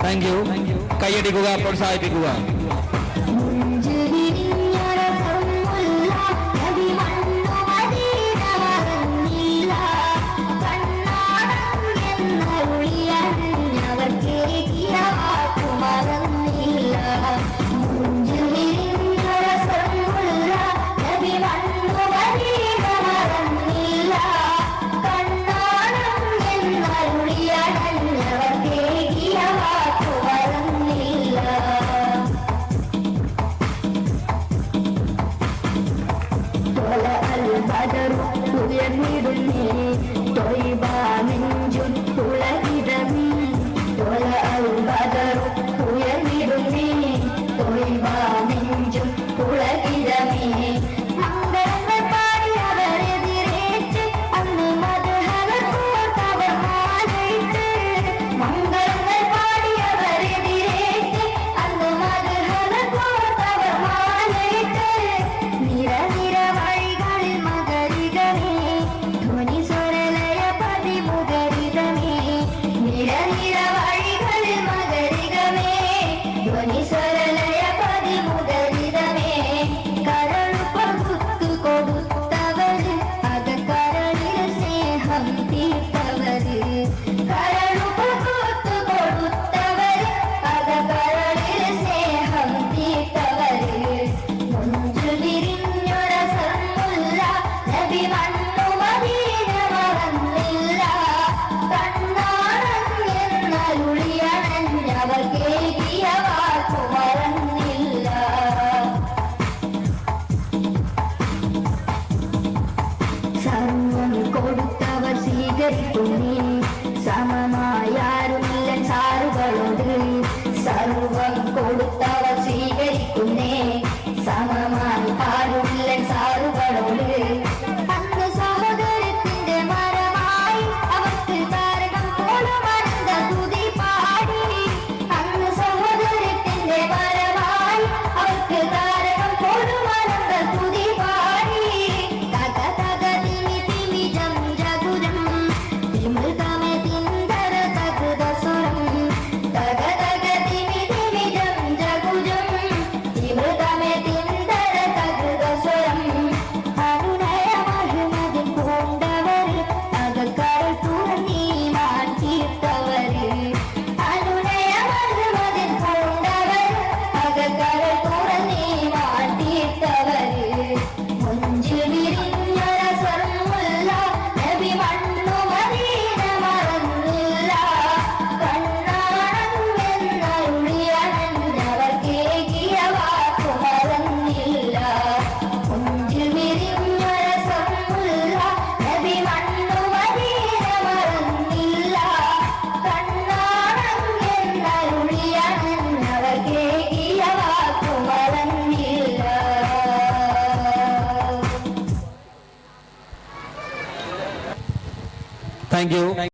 Thank you. കൈയടിക്കുക, പ്രോത്സാഹിപ്പിക്കുക. Never gave you സർവം കൊടുത്തവർ സ്വീകരിക്കുന്നേ സമമായി ആരുള്ളൻ സാറുകളോട് അന്ന് സഹോദരത്തിന്റെ മരമായി അവർക്ക് താരകം പോലും അനന്ത തുതി പാടി അന്ന് സഹോദരത്തിന്റെ മരമായി അവർക്ക് താരകം പോലും അനന്ത തുതി പാടി തക തക തിമി തിമി ജം ജഗുരം തിമൃതമേ തിന്ദര തകുത സ്വരം തക തക തിമി തിമി ജം ജഗുരം തിമൃതമേ തിന്ദര തകുത സ്വരം അനുനയ മഹിമതിൻ പൂണ്ടവർ അകക്കരൾ തുറന്നീ മാറ്റിയിട്ടവർ അനുനയ മഹിമതിൻ പൂണ്ടവർ അകക്കരൾ തുറന്നീ മാറ്റിയിട്ടവർ മുഞ്ചു വിരിഞ്ഞൊര സ്വർമുല്ല നബി മണ്ണു മദീന മറന്നില്ല കണ്ണാണെന്നരുളിയണഞ്ഞവർ കേകിയ വാക്കു മറന്നില്ല മുഞ്ചു വിരിഞ്ഞൊര സ്വർമുല്ല നബി മണ്ണു മദീന മറന്നില്ല കണ്ണാണെന്നരുളിയണഞ്ഞവർ കേകിയ വാക്കു മറന്നില്ല. Thank U.